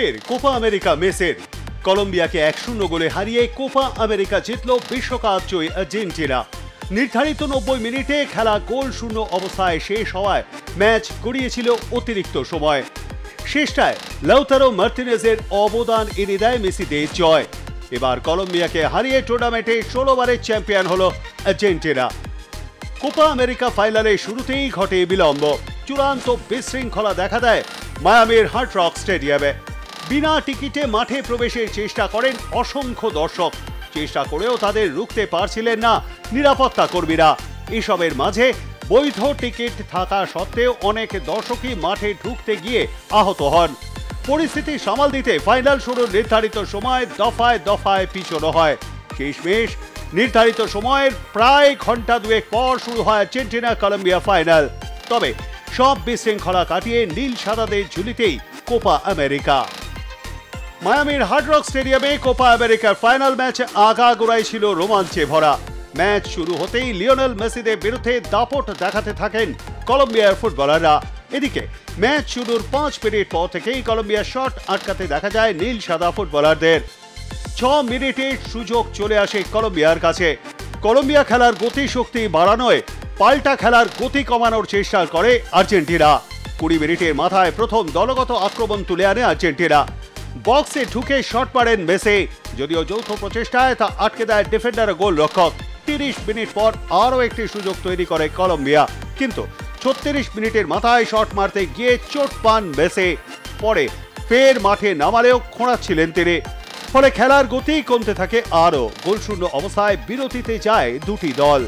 ফের Copa America মেসির। কলম্বিয়াকে 1-0 গোলে হারিয়ে কোপা আমেরিকা জিতল বিশ্বকাপ জয়ী আর্জেন্টিনা। নির্ধারিত 90 মিনিটে খেলা গোল শূন্য অবস্থায় শেষ হওয়ায় ম্যাচ গড়িয়েছিল অতিরিক্ত সময়। শেষটায় লাউতারো মার্টিনেজের অবদান এনে দেয় মেসিদের জয়। এবার কলম্বিয়াকে হারিয়ে টুর্নামেন্টে 16 বারের চ্যাম্পিয়ন হলো আর্জেন্টিনা। কোপা আমেরিকা ফাইনালের শুরুতেই ঘটে বিলম্ব। চূড়ান্ত বিশৃঙ্খলা দেখা দেয় মায়ামির হার্ড রক স্টেডিয়ামে। বিনা টিকিটে মাঠে প্রবেশের চেষ্টা করেন অসংখ্য দর্শক। চেষ্টা করেও তাদের রুখতে পারছিলেন না নিরাপত্তা কর্মীরা। এসবের মাঝে বৈধ টিকিট থাকা সত্ত্বেও অনেক দর্শকই মাঠে ঢুকতে গিয়ে আহত হন। পরিস্থিতি সামাল দিতে ফাইনাল শুরুর নির্ধারিত সময় দফায় দফায় পিছনো হয়। শেষমেশ নির্ধারিত সময়ের প্রায় ঘন্টা দুয়েক পর শুরু হয় আর্জেন্টিনা কলম্বিয়া ফাইনাল। তবে সব বিশৃঙ্খলা কাটিয়ে নীল সাদাদের ঝুলিতেই কোপা আমেরিকা। মায়ামির হার্ড রক স্টেডিয়ামে কোপা আমেরিকার ফাইনাল ম্যাচ আগাগোড়াই ছিল রোমাঞ্চে ভরা। ম্যাচ শুরু হতেই লিওনেল মেসিদের বিরুদ্ধে দাপট দেখাতে থাকেন কলম্বিয়ার ফুটবলাররা। এদিকে ম্যাচ শুরুর 5 মিনিট পর থেকেই কলম্বিয়ার শট আটকাতে দেখা যায় নীল সাদা ফুটবলারদের। 6 মিনিটে সুযোগ চলে আসে কলম্বিয়ার কাছে। কলম্বিয়া খেলার গতি শক্তি বাড়ানোয় পাল্টা খেলার গতি কমানোর চেষ্টা করে আর্জেন্টিনা। 20 মিনিটের মাথায় প্রথম দলগত আক্রমণ তুলে আনে আর্জেন্টিনা। বক্সে ঢুকে শট মারেন মেসি, যদিও যৌথ প্রচেষ্টায় তা আটকে দেয় ডিফেন্ডার গোল রক্ষক। 30 মিনিট পর আরও একটি সুযোগ তৈরি করে কলম্বিয়া, কিন্তু 36 মিনিটের মাথায় শট মারতে গিয়ে চোট পান মেসি। পরে ফের মাঠে নামালেও খোঁড়াচ্ছিলেন তিনি। ফলে খেলার গতি কমতে থাকে আরও। গোলশূন্য অবস্থায় বিরতিতে যায় দুটি দল।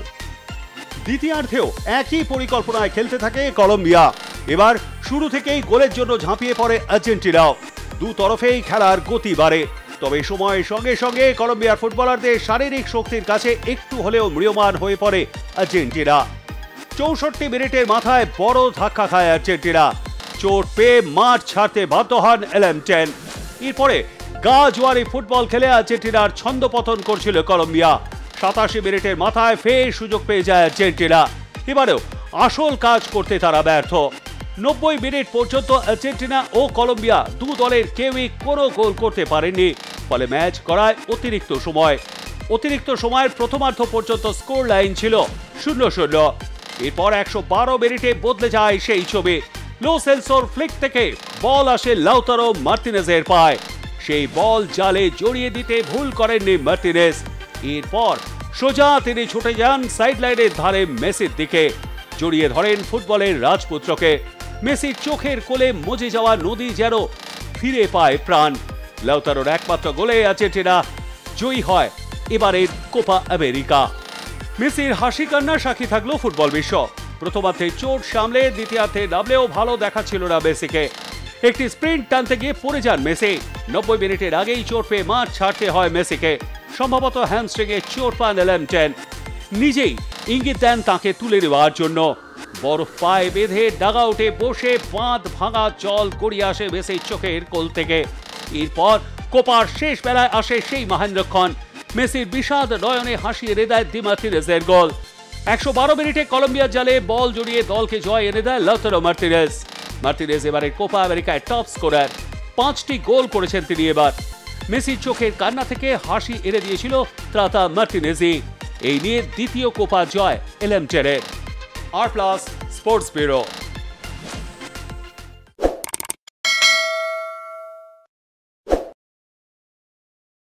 দ্বিতীয়ার্ধেও একই পরিকল্পনায় খেলতে থাকে কলম্বিয়া। এবার শুরু থেকেই গোলের জন্য ঝাঁপিয়ে পড়ে আর্জেন্টিনাও। দু তরফেই খেলার গতি বাড়ে। তবে সময়ের সঙ্গে সঙ্গে কলম্বিয়ার ফুটবলারদের শারীরিক শক্তির কাছে একটু হলেও ম্রিয়মাণ হয়ে পড়ে আর্জেন্টিনা। 64 মিনিটের মাথায় বড় ধাক্কা খায় আর্জেন্টিনা। চোট পেয়ে মাঠ ছাড়তে বাধ্য হন এলএম10। এরপরে গা জোয়ারি ফুটবল খেলে আর্জেন্টিনার ছন্দপতন করছিল কলম্বিয়া। 87 মিনিটের মাথায় ফের সুযোগ পেয়ে যায় আর্জেন্টিনা। এবারেও আসল কাজ করতে তারা ব্যর্থ। 90 মিনিট পর্যন্ত আর্জেন্টিনা ও কলম্বিয়া দু দলের কেউই কোনো গোল করতে পারেনি। ফলে ম্যাচ গড়ায় অতিরিক্ত সময়। অতিরিক্ত সময়ের প্রথমার্ধ পর্যন্ত স্কোর লাইন ছিল 0-0। এরপর 112 মিনিটে বদলে যায় সেই ছবি। লো সেলসোর ফ্লিক থেকে বল আসে লাউতারো মার্টিনেজের পায়। সেই বল জালে জড়িয়ে দিতে ভুল করেননি মার্টিনেজ। এরপর সোজা তিনি ছুটে যান সাইড লাইনের ধারে মেসির দিকে। জড়িয়ে ধরেন ফুটবলের রাজপুত্রকে। মেসির চোখের কোলে মজে যাওয়া নদী যেন ফিরে পায় প্রাণ। লাউতারোর একমাত্র গোলে আর্জেন্টিনা জয়ী হয় এবারের কোপা আমেরিকা। মেসির হাসি কান্নার সাক্ষী থাকলো ফুটবল বিশ্ব। প্রথমার্ধে চোট সামলে দ্বিতীয়ার্ধে নামলেও ভালো দেখাচ্ছিল না মেসিকে। একটি স্প্রিন্ট টানতে গিয়ে পড়ে যান মেসি। 90 মিনিটের আগেই চোট পেয়ে মাঠ ছাড়তে হয় মেসিকে। সম্ভবত হ্যামস্ট্রিংয়ে চোট পান এলএম10। নিজেই ইঙ্গিত দেন তাকে তুলে নেওয়ার জন্য। বরফ পায়ে বেঁধে ডাগআউটে বসে বাঁধ ভাঙা জল গড়িয়ে আসে মেসির চোখের কোল থেকে। এরপর কোপার শেষ বেলায় আসে সেই মহেন্দ্রক্ষণ। মেসির বিষাদ নয়নে হাসি এনে দেয় দি মার্টিনেজের গোল। 112 মিনিটে কলম্বিয়ার জালে বল জড়িয়ে দলকে জয় এনে দেয় লাউতারো মার্টিনেজ। মার্টিনেজ এবারের কোপা আমেরিকায় টপ স্কোরার। 5টি গোল করেছেন তিনি এবার। মেসির চোখের কান্না থেকে হাসি এনে দিয়েছিল ত্রাতা মার্টিনেজই। এই নিয়ে দ্বিতীয় কোপা জয় এলএম10-এর। আর প্লাস স্পোর্টস ব্যুরো।